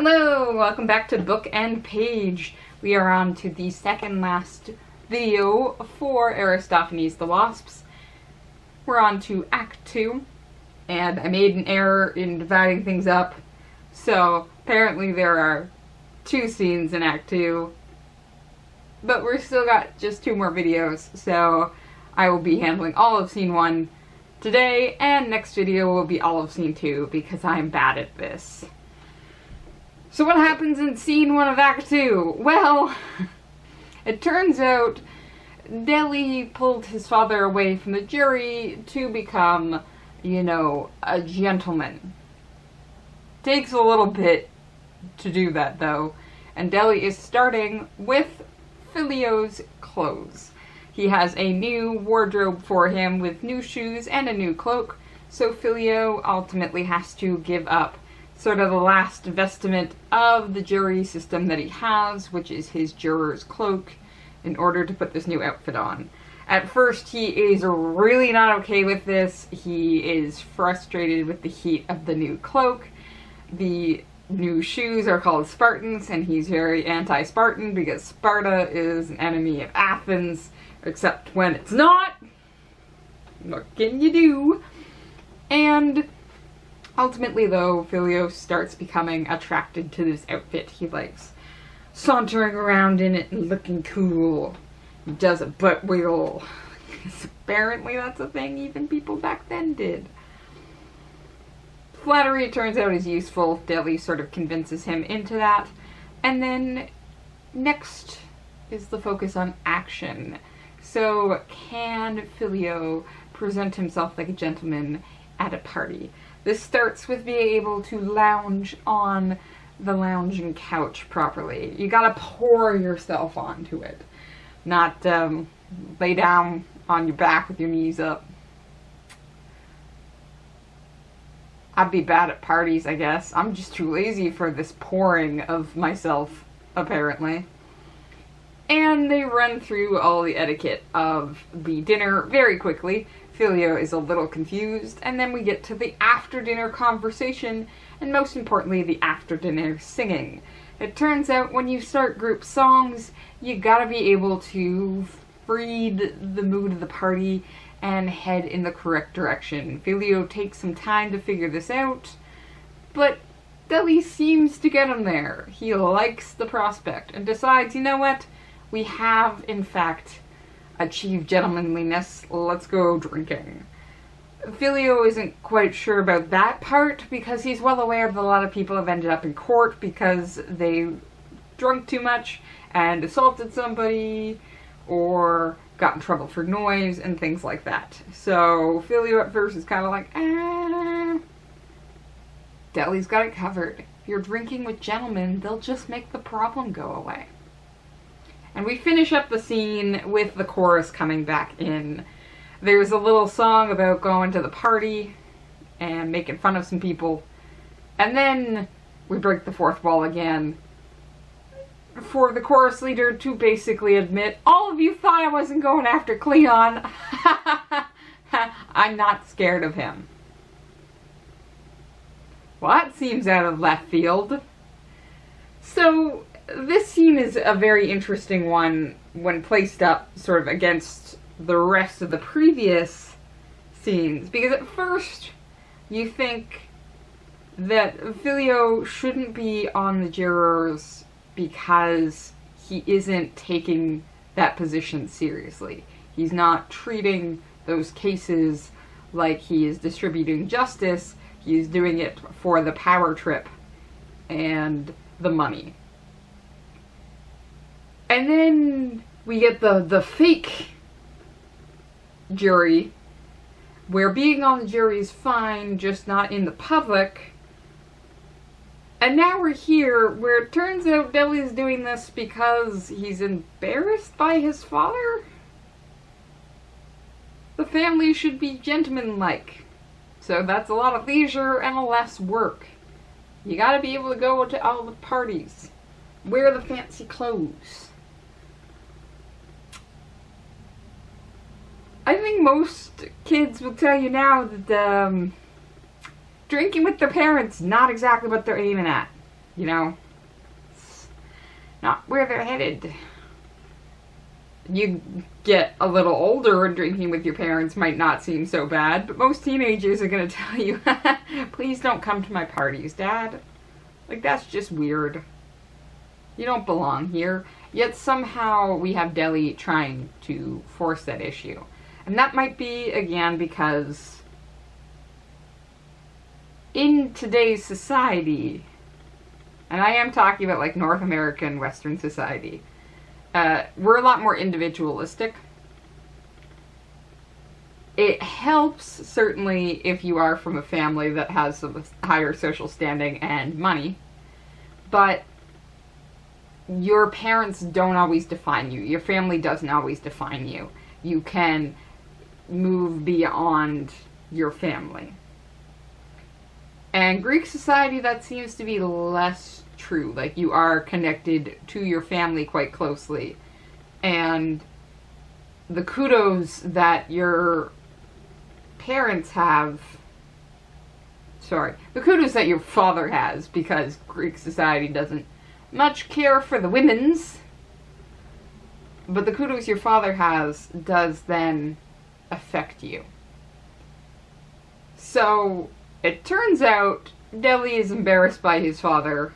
Hello, welcome back to Book and Page. We are on to the second last video for Aristophanes the Wasps. We're on to Act 2, and I made an error in dividing things up, so apparently there are 2 scenes in Act 2, but we're still got just 2 more videos, so I will be handling all of Scene 1 today, and next video will be all of Scene 2, because I'm bad at this. So what happens in Scene 1 of Act 2? Well, it turns out Delhi pulled his father away from the jury to become, a gentleman. Takes a little bit to do that, though, and Delhi is starting with Filio's clothes. He has a new wardrobe for him with new shoes and a new cloak, so Filio ultimately has to give up sort of the last vestment of the jury system that he has, which is his juror's cloak, in order to put this new outfit on. At first, he is really not okay with this. He is frustrated with the heat of the new cloak. The new shoes are called Spartans, and he's very anti-Spartan because Sparta is an enemy of Athens, except when it's not. What can you do? And ultimately, though, Filio starts becoming attracted to this outfit. He likes sauntering around in it and looking cool. He does a butt wiggle. Apparently that's a thing even people back then did. Flattery, it turns out, is useful. Delhi sort of convinces him into that. And then next is the focus on action. So, can Filio present himself like a gentleman at a party? This starts with being able to lounge on the lounging couch properly. You gotta pour yourself onto it. Not lay down on your back with your knees up. I'd be bad at parties, I guess. I'm just too lazy for this pouring of myself, apparently. And they run through all the etiquette of the dinner very quickly. Filio is a little confused, and then we get to the after-dinner conversation, and most importantly, the after-dinner singing. It turns out when you start group songs, you gotta be able to read the mood of the party and head in the correct direction. Filio takes some time to figure this out, but Delhi seems to get him there. He likes the prospect, and decides, you know what? We have, in fact, achieve gentlemanliness, let's go drinking. Filio isn't quite sure about that part because he's well aware that a lot of people have ended up in court because they drunk too much and assaulted somebody or got in trouble for noise and things like that. So Filio at first is kind of like, Delhi's got it covered. If you're drinking with gentlemen, they'll just make the problem go away. And we finish up the scene with the chorus coming back in. There's a little song about going to the party and making fun of some people. And then we break the fourth wall again for the chorus leader to basically admit, all of you thought I wasn't going after Cleon. I'm not scared of him. Well, that seems out of left field. So this scene is a very interesting one when placed up sort of against the rest of the previous scenes, because at first you think that Filio shouldn't be on the jurors because he isn't taking that position seriously. He's not treating those cases like he is distributing justice. He's doing it for the power trip and the money. And then we get the fake jury, where being on the jury is fine, just not in the public. And now we're here, where it turns out Delhi's doing this because he's embarrassed by his father? The family should be gentlemanlike. So that's a lot of leisure and a less work. You gotta be able to go to all the parties. Wear the fancy clothes. I think most kids will tell you now that drinking with their parents, not exactly what they're aiming at. you know, it's not where they're headed. You get a little older and drinking with your parents might not seem so bad, but most teenagers are going to tell you, please don't come to my parties, Dad. Like, that's just weird. You don't belong here. Yet somehow we have Deli trying to force that issue. And that might be, again, because in today's society, and I am talking about like North American Western society, we're a lot more individualistic. It helps, certainly, if you are from a family that has a higher social standing and money, but your parents don't always define you. Your family doesn't always define you. You can move beyond your family. And Greek society, that seems to be less true. Like, you are connected to your family quite closely. And the kudos that your parents have... Sorry. The kudos that your father has, because Greek society doesn't much care for the women's. But the kudos your father has does then affect you. So, it turns out Deli is embarrassed by his father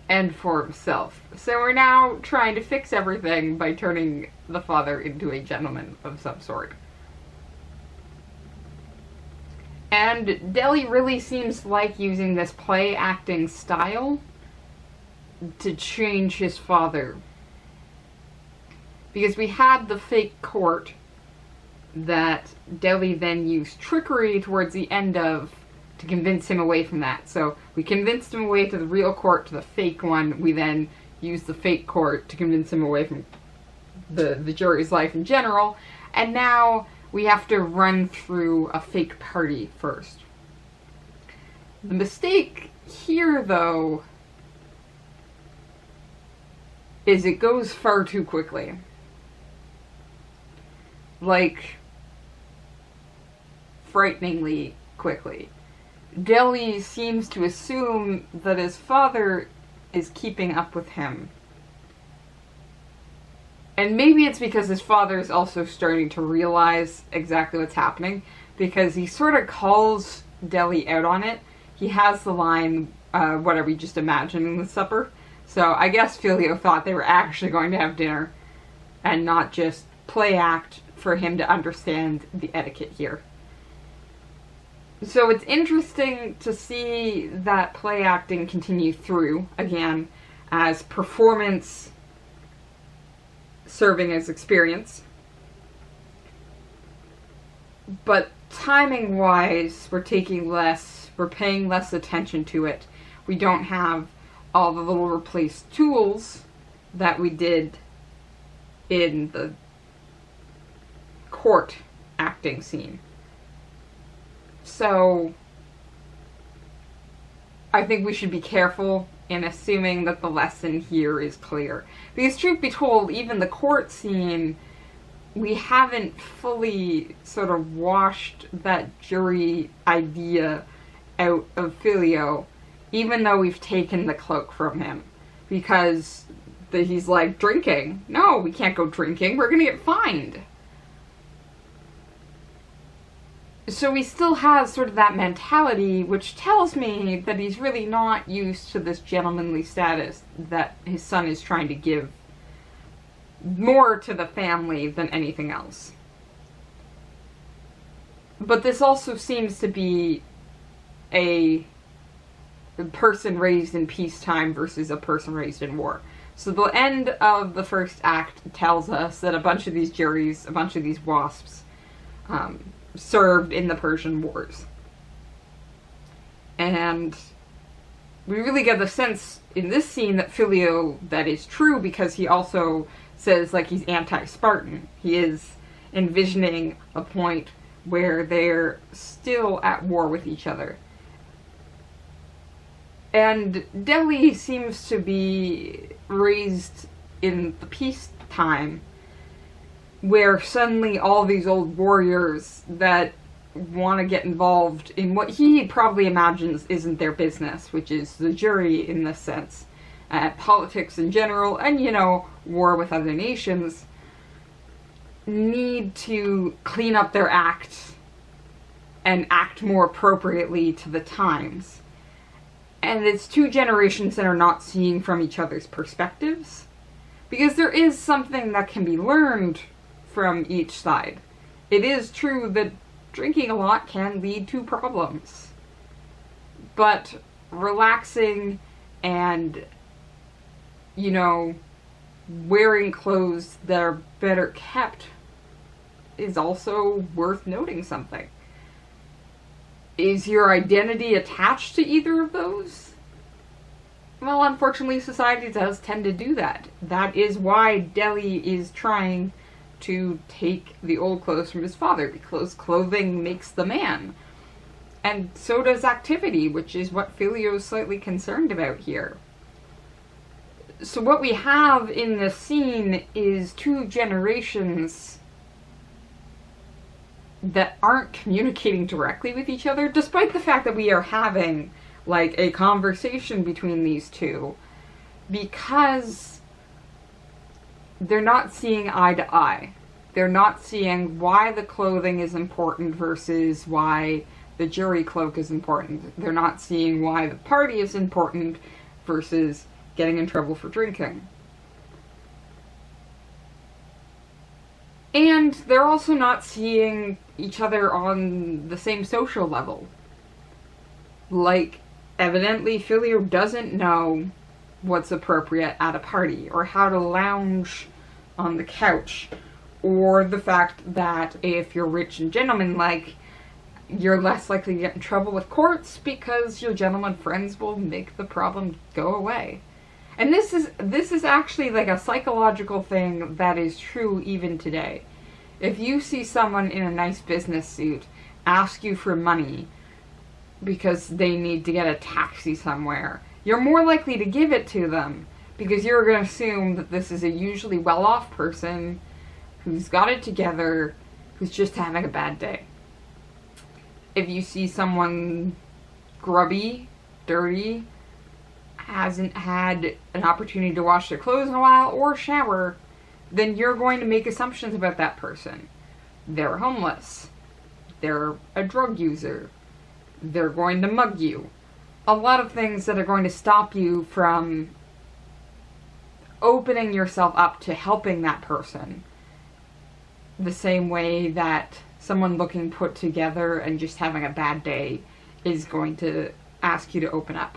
and for himself. So we're now trying to fix everything by turning the father into a gentleman of some sort. And Deli really seems to like using this play acting style to change his father. Because we had the fake court that Deli then used trickery towards the end of to convince him away from that. So we convinced him away to the real court, to the fake one. We then used the fake court to convince him away from the jury's life in general. And now we have to run through a fake party first. The mistake here, though, is it goes far too quickly. Like, frighteningly quickly. Deli seems to assume that his father is keeping up with him. And maybe it's because his father is also starting to realize exactly what's happening, because he sort of calls Deli out on it. He has the line, whatever you just imagine in the supper. So I guess Filio thought they were actually going to have dinner, and not just play act for him to understand the etiquette here. So it's interesting to see that play acting continue through, again, as performance serving as experience. But timing-wise, we're paying less attention to it. We don't have all the little replaced tools that we did in the court acting scene. So, I think we should be careful in assuming that the lesson here is clear. Because truth be told, even the court scene, we haven't fully sort of washed that jury idea out of Filio, even though we've taken the cloak from him. Because he's like, drinking? No, we can't go drinking, we're gonna get fined. So he still has sort of that mentality, which tells me that he's really not used to this gentlemanly status that his son is trying to give more to the family than anything else. But this also seems to be a person raised in peacetime versus a person raised in war. So the end of the first act tells us that a bunch of these juries, a bunch of these wasps, served in the Persian Wars. And we really get the sense in this scene that Filio, that is true, because he also says, like, he's anti-Spartan. He is envisioning a point where they're still at war with each other. And Deli seems to be raised in the peacetime, where suddenly all these old warriors that want to get involved in what he probably imagines isn't their business, which is the jury in this sense. Politics in general, and, you know, war with other nations, need to clean up their act and act more appropriately to the times. And it's two generations that are not seeing from each other's perspectives, because there is something that can be learned from each side. It is true that drinking a lot can lead to problems, but relaxing and, you know, wearing clothes that are better kept is also worth noting something. Is your identity attached to either of those? Well, unfortunately, society does tend to do that. That is why Delhi is trying to take the old clothes from his father, because clothing makes the man. And so does activity, which is what Filio is slightly concerned about here. So what we have in this scene is two generations that aren't communicating directly with each other, despite the fact that we are having, like, a conversation between these two, because they're not seeing eye to eye. They're not seeing why the clothing is important versus why the jury cloak is important. They're not seeing why the party is important versus getting in trouble for drinking. And they're also not seeing each other on the same social level. Like, evidently, Filio doesn't know what's appropriate at a party, or how to lounge on the couch, or the fact that if you're rich and gentleman-like, you're less likely to get in trouble with courts because your gentleman friends will make the problem go away. And this is actually like a psychological thing that is true even today. If you see someone in a nice business suit ask you for money because they need to get a taxi somewhere, you're more likely to give it to them because you're going to assume that this is a usually well-off person who's got it together, who's just having a bad day. If you see someone grubby, dirty, hasn't had an opportunity to wash their clothes in a while or shower, then you're going to make assumptions about that person. They're homeless. They're a drug user. They're going to mug you. A lot of things that are going to stop you from opening yourself up to helping that person. The same way that someone looking put together and just having a bad day is going to ask you to open up.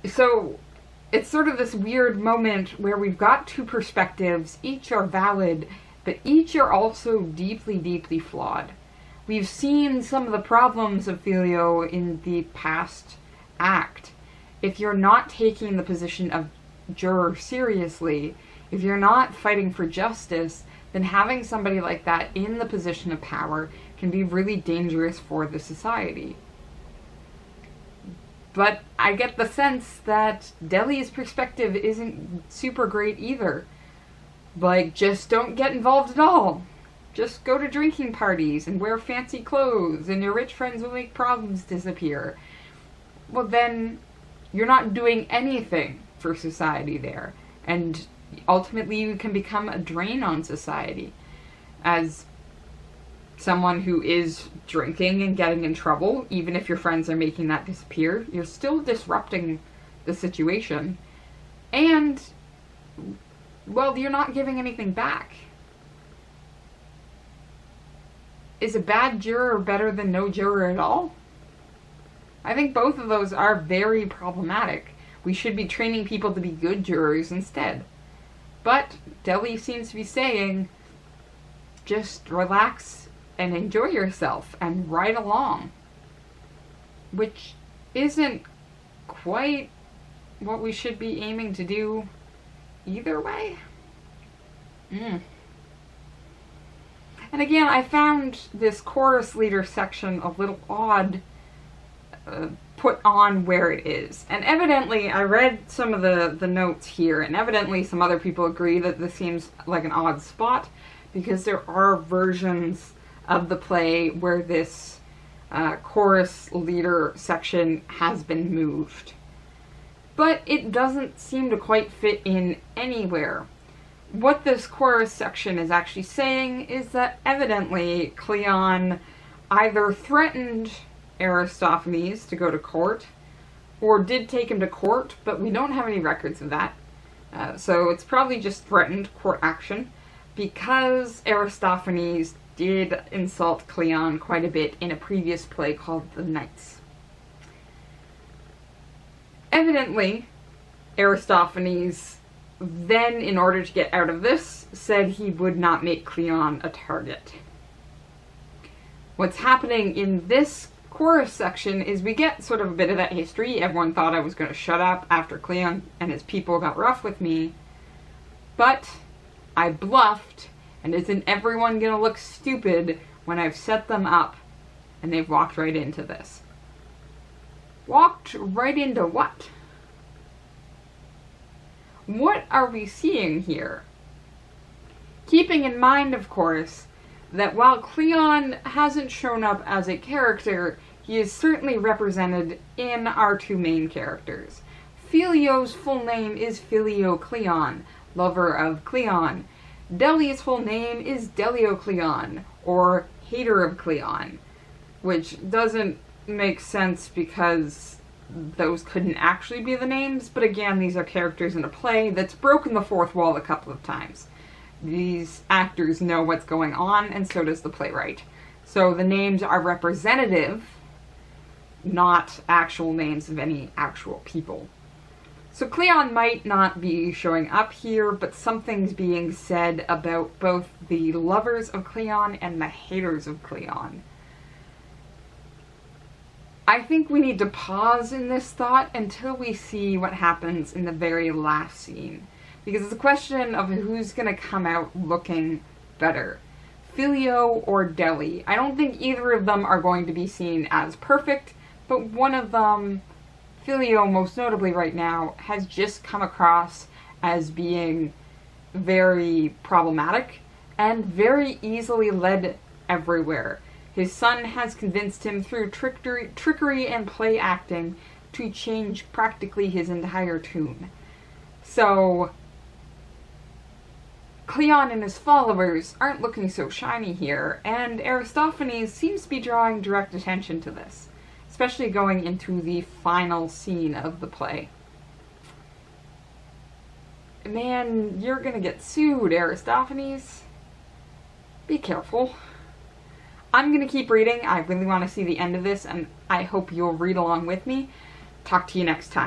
So it's sort of this weird moment where we've got two perspectives, each are valid, but each are also deeply, deeply flawed. We've seen some of the problems of Filio in the past act. If you're not taking the position of juror seriously, if you're not fighting for justice, then having somebody like that in the position of power can be really dangerous for the society. But I get the sense that Delhi's perspective isn't super great either. Like, just don't get involved at all. Just go to drinking parties and wear fancy clothes and your rich friends will make problems disappear. Well, then you're not doing anything for society there. And ultimately you can become a drain on society. As someone who is drinking and getting in trouble, even if your friends are making that disappear, you're still disrupting the situation. And, well, you're not giving anything back. Is a bad juror better than no juror at all? I think both of those are very problematic. We should be training people to be good jurors instead. But Delhi seems to be saying, just relax and enjoy yourself and ride along. Which isn't quite what we should be aiming to do either way. And again, I found this chorus leader section a little odd put on where it is. And evidently, I read some of the notes here, and evidently some other people agree that this seems like an odd spot, because there are versions of the play where this chorus leader section has been moved. But it doesn't seem to quite fit in anywhere. What this chorus section is actually saying is that evidently Cleon either threatened Aristophanes to go to court, or did take him to court, but we don't have any records of that. So it's probably just threatened court action, because Aristophanes did insult Cleon quite a bit in a previous play called The Knights. Evidently, Aristophanes then, in order to get out of this, said he would not make Cleon a target. What's happening in this chorus section is we get sort of a bit of that history. Everyone thought I was going to shut up after Cleon and his people got rough with me, but I bluffed, and isn't everyone going to look stupid when I've set them up and they've walked right into this? Walked right into what? What are we seeing here? Keeping in mind, of course, that while Cleon hasn't shown up as a character, he is certainly represented in our two main characters. Filio's full name is Filio Cleon, lover of Cleon. Delly's full name is Delio Cleon, or hater of Cleon, which doesn't make sense because those couldn't actually be the names, but again, these are characters in a play that's broken the fourth wall a couple of times. These actors know what's going on, and so does the playwright. So the names are representative, not actual names of any actual people. So Cleon might not be showing up here, but something's being said about both the lovers of Cleon and the haters of Cleon. I think we need to pause in this thought until we see what happens in the very last scene. Because it's a question of who's going to come out looking better. Filio or Delly. I don't think either of them are going to be seen as perfect, but one of them, Filio most notably right now, has just come across as being very problematic and very easily led everywhere. His son has convinced him through trickery and play acting to change practically his entire tune. So Cleon and his followers aren't looking so shiny here, and Aristophanes seems to be drawing direct attention to this, especially going into the final scene of the play. Man, you're gonna get sued, Aristophanes. Be careful. I'm gonna keep reading. I really want to see the end of this, and I hope you'll read along with me. Talk to you next time.